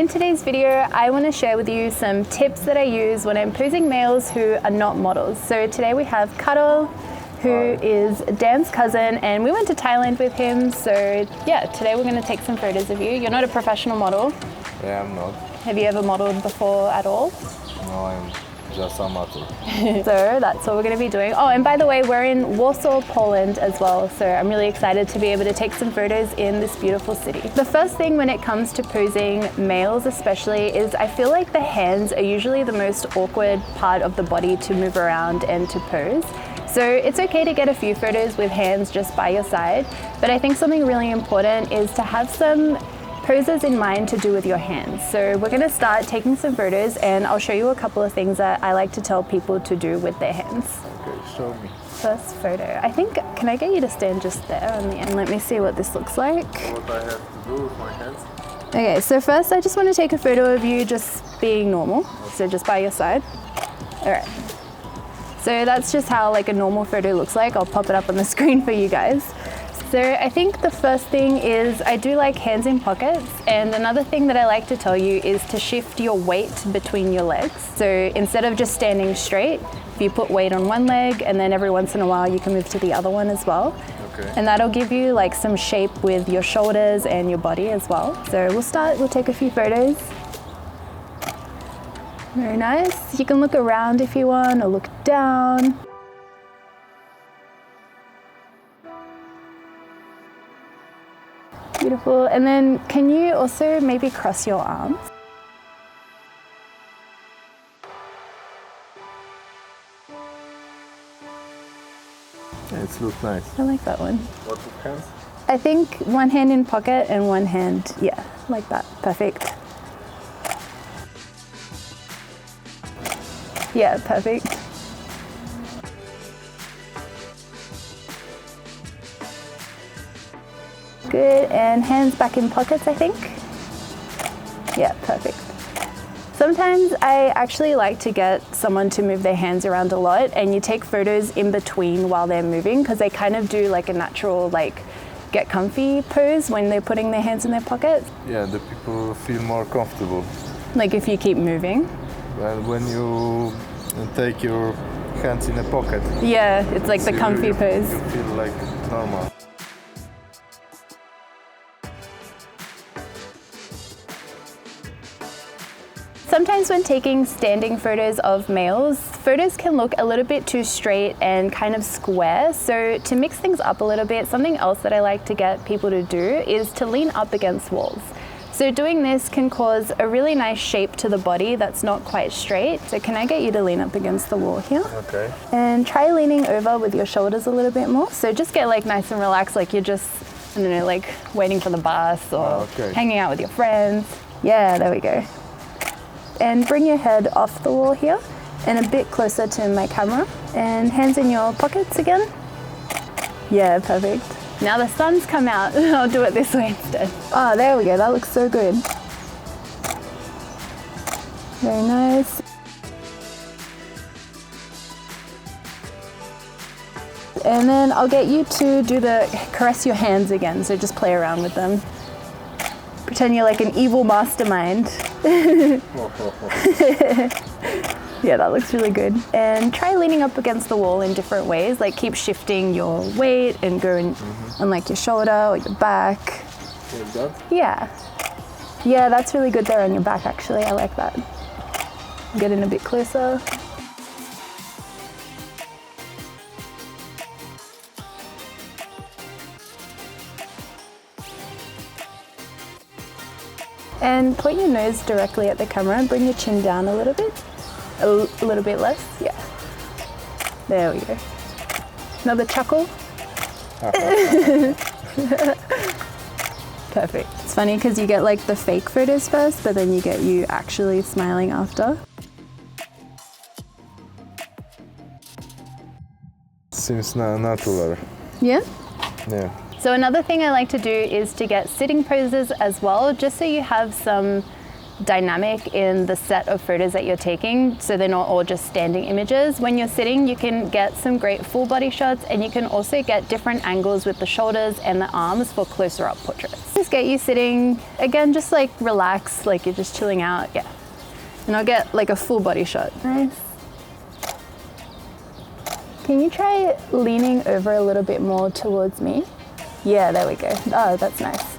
In today's video, I want to share with you some tips that I use when I'm posing males who are not models. So today we have Karol, who is Dan's cousin, and we went to Thailand with him. So yeah, today we're going to take some photos of you. You're not a professional model. Yeah, I'm not. Have you ever modeled before at all? No, I'm just amateur. So that's what we're going to be doing. Oh, and by the way, we're in Warsaw, Poland as well. So I'm really excited to be able to take some photos in this beautiful city. The first thing when it comes to posing males especially is I feel like the hands are usually the most awkward part of the body to move around and to pose. So it's okay to get a few photos with hands just by your side, but I think something really important is to have some poses in mind to do with your hands. So we're going to start taking some photos and I'll show you a couple of things that I like to tell people to do with their hands. Okay, show me. First photo. I think, can I get you to stand just there on the end? Let me see what this looks like. What I have to do with my hands? Okay, so first I just want to take a photo of you just being normal. So just by your side. All right. So that's just how like a normal photo looks like. I'll pop it up on the screen for you guys. So I think the first thing is I do like hands in pockets, and another thing that I like to tell you is to shift your weight between your legs. So instead of just standing straight, if you put weight on one leg and then every once in a while you can move to the other one as well. Okay. And that'll give you like some shape with your shoulders and your body as well. So we'll take a few photos. Very nice. You can look around if you want or look down. Beautiful. And then can you also maybe cross your arms? Yeah, it looks nice. I like that one. What with hands? I think one hand in pocket and one hand, yeah, like that. Perfect. Yeah, perfect. Good, and hands back in pockets, I think. Yeah, perfect. Sometimes I actually like to get someone to move their hands around a lot, and you take photos in between while they're moving because they kind of do like a natural like get comfy pose when they're putting their hands in their pockets. Yeah, the people feel more comfortable. Like if you keep moving. Well, when you take your hands in a pocket. Yeah, it's like the comfy pose. You feel like normal. Sometimes when taking standing photos of males, photos can look a little bit too straight and kind of square. So to mix things up a little bit, something else that I like to get people to do is to lean up against walls. So doing this can cause a really nice shape to the body that's not quite straight. So can I get you to lean up against the wall here? Okay. And try leaning over with your shoulders a little bit more. So just get like nice and relaxed, like you're just, I don't know, like waiting for the bus or hanging out with your friends. Yeah, there we go. And bring your head off the wall here and a bit closer to my camera. And hands in your pockets again. Yeah, perfect. Now the sun's come out. I'll do it this way instead. Oh, there we go. That looks so good. Very nice. And then I'll get you to do the caress your hands again. So just play around with them. Pretend you're like an evil mastermind. Yeah, that looks really good. And try leaning up against the wall in different ways. Like keep shifting your weight and go on like your shoulder or your back. Like that? Yeah. Yeah, that's really good there on your back actually. I like that. Get in a bit closer. And point your nose directly at the camera and bring your chin down a little bit. A little bit less, yeah. There we go. Another chuckle. Perfect. It's funny because you get like the fake photos first, but then you get you actually smiling after. Seems natural. Yeah? Yeah. So another thing I like to do is to get sitting poses as well, just so you have some dynamic in the set of photos that you're taking, so they're not all just standing images. When you're sitting, you can get some great full body shots, and you can also get different angles with the shoulders and the arms for closer up portraits. Just get you sitting, again, just like relax, like you're just chilling out, yeah. And I'll get like a full body shot. Nice. Can you try leaning over a little bit more towards me? Yeah, there we go. Oh, that's nice.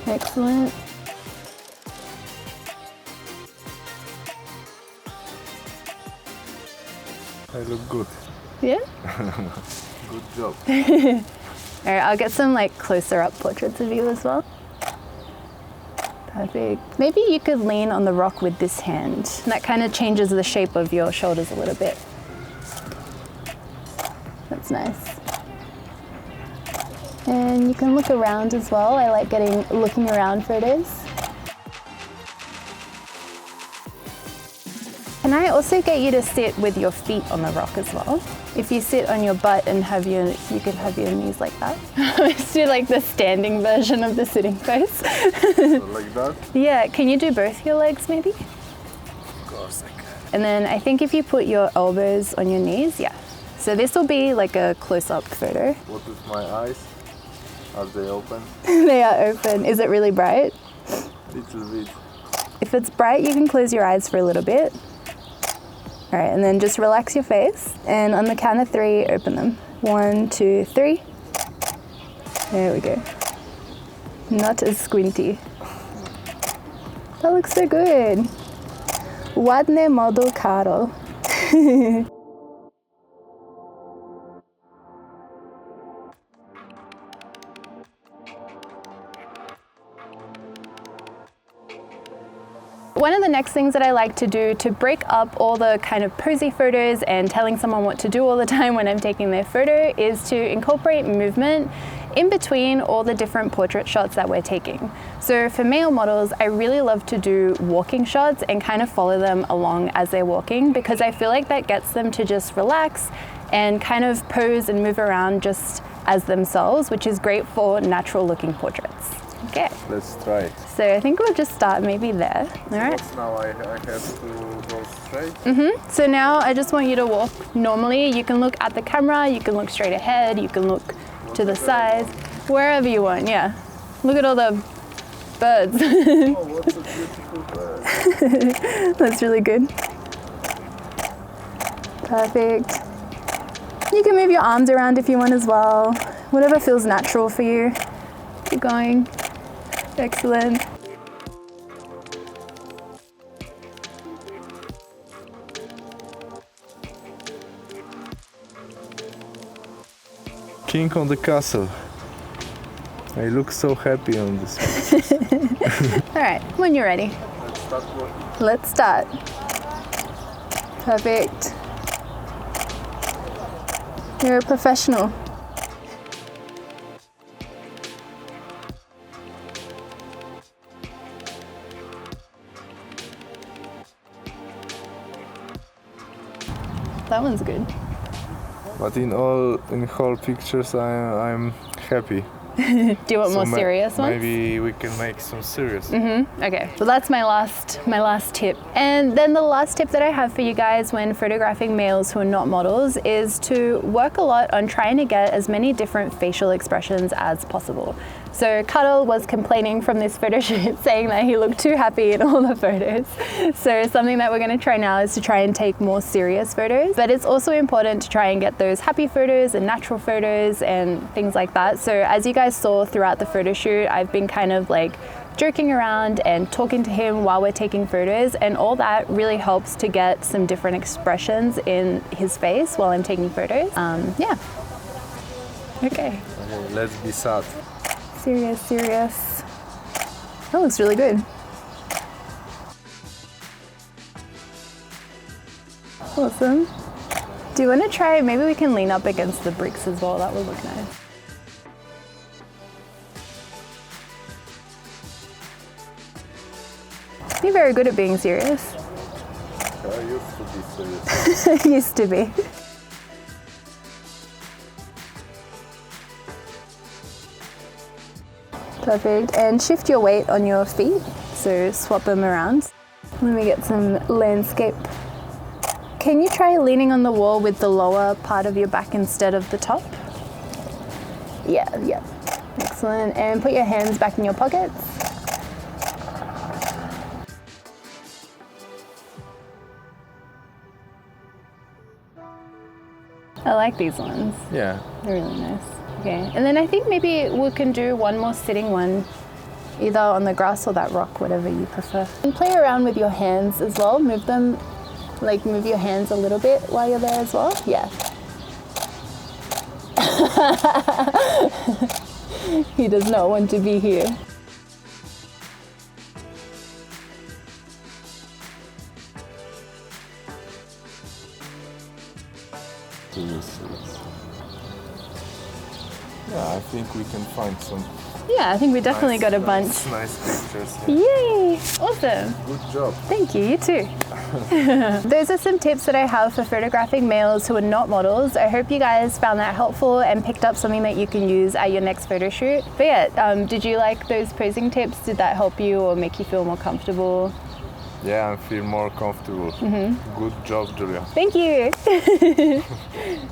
Excellent. I look good. Yeah? Good job. All right, I'll get some like closer up portraits of you as well. Perfect. Maybe you could lean on the rock with this hand. That kind of changes the shape of your shoulders a little bit. That's nice. And you can look around as well. I like looking around photos. Can I also get you to sit with your feet on the rock as well? If you sit on your butt and you could have your knees like that. Let's do like the standing version of the sitting pose. So like that? Yeah, can you do both your legs maybe? Of course I can. And then I think if you put your elbows on your knees, yeah. So this will be like a close-up photo. What with my eyes? Are they open? They are open. Is it really bright? Little bit. If it's bright, you can close your eyes for a little bit. All right, and then just relax your face. And on the count of 3, open them. 1, 2, 3. There we go. Not as squinty. That looks so good. Ładny model Karol. One of the next things that I like to do to break up all the kind of posy photos and telling someone what to do all the time when I'm taking their photo is to incorporate movement in between all the different portrait shots that we're taking. So for male models, I really love to do walking shots and kind of follow them along as they're walking, because I feel like that gets them to just relax and kind of pose and move around just as themselves, which is great for natural looking portraits. Okay. Let's try it. So I think we'll just start maybe there. All right. So now I have to go straight? So now I just want you to walk normally. You can look at the camera, you can look straight ahead, you can look to the sides, wherever you want, yeah. Look at all the birds. Oh, what a beautiful bird. That's really good. Perfect. You can move your arms around if you want as well. Whatever feels natural for you. Keep going. Excellent. King on the castle. I look so happy on this. All right, when you're ready. Let's start working. Let's start. Perfect. You're a professional. That one's good. But in whole pictures, I'm happy. Do you want more serious ones? Maybe we can make some serious. Okay, so that's my last tip. And then the last tip that I have for you guys when photographing males who are not models is to work a lot on trying to get as many different facial expressions as possible. So Karol was complaining from this photo shoot saying that he looked too happy in all the photos. So something that we're going to try now is to try and take more serious photos, but it's also important to try and get those happy photos and natural photos and things like that. So as you guys saw throughout the photo shoot, I've been kind of like joking around and talking to him while we're taking photos, and all that really helps to get some different expressions in his face while I'm taking photos. Yeah. Okay. Let's be sad. Serious, serious. That looks really good. Awesome. Do you want to try, maybe we can lean up against the bricks as well, that would look nice. You're very good at being serious. I used to be serious. Used to be. Perfect. And shift your weight on your feet. So swap them around. Let me get some landscape. Can you try leaning on the wall with the lower part of your back instead of the top? Yeah. Excellent. And put your hands back in your pockets. I like these ones. Yeah. They're really nice. Okay, and then I think maybe we can do one more sitting one, either on the grass or that rock, whatever you prefer. And play around with your hands as well. Move them, like move your hands a little bit while you're there as well. Yeah. He does not want to be here. Yeah, I think we can find some. Yeah, I think we definitely got a bunch. Nice pictures. Yay! Awesome. Good job. Thank you, you too. Those are some tips that I have for photographing males who are not models. I hope you guys found that helpful and picked up something that you can use at your next photo shoot. But yeah, did you like those posing tips? Did that help you or make you feel more comfortable? Yeah, I feel more comfortable. Good job, Julia. Thank you.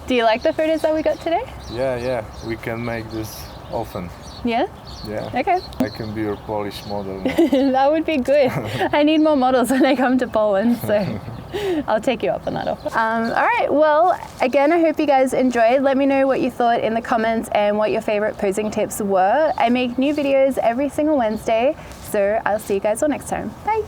Do you like the photos that we got today? Yeah, we can make this often. Yeah? Yeah. Okay. I can be your Polish model now. That would be good. I need more models when I come to Poland, so I'll take you up on that offer. All right, well, again, I hope you guys enjoyed. Let me know what you thought in the comments and what your favorite posing tips were. I make new videos every single Wednesday, so I'll see you guys all next time. Bye.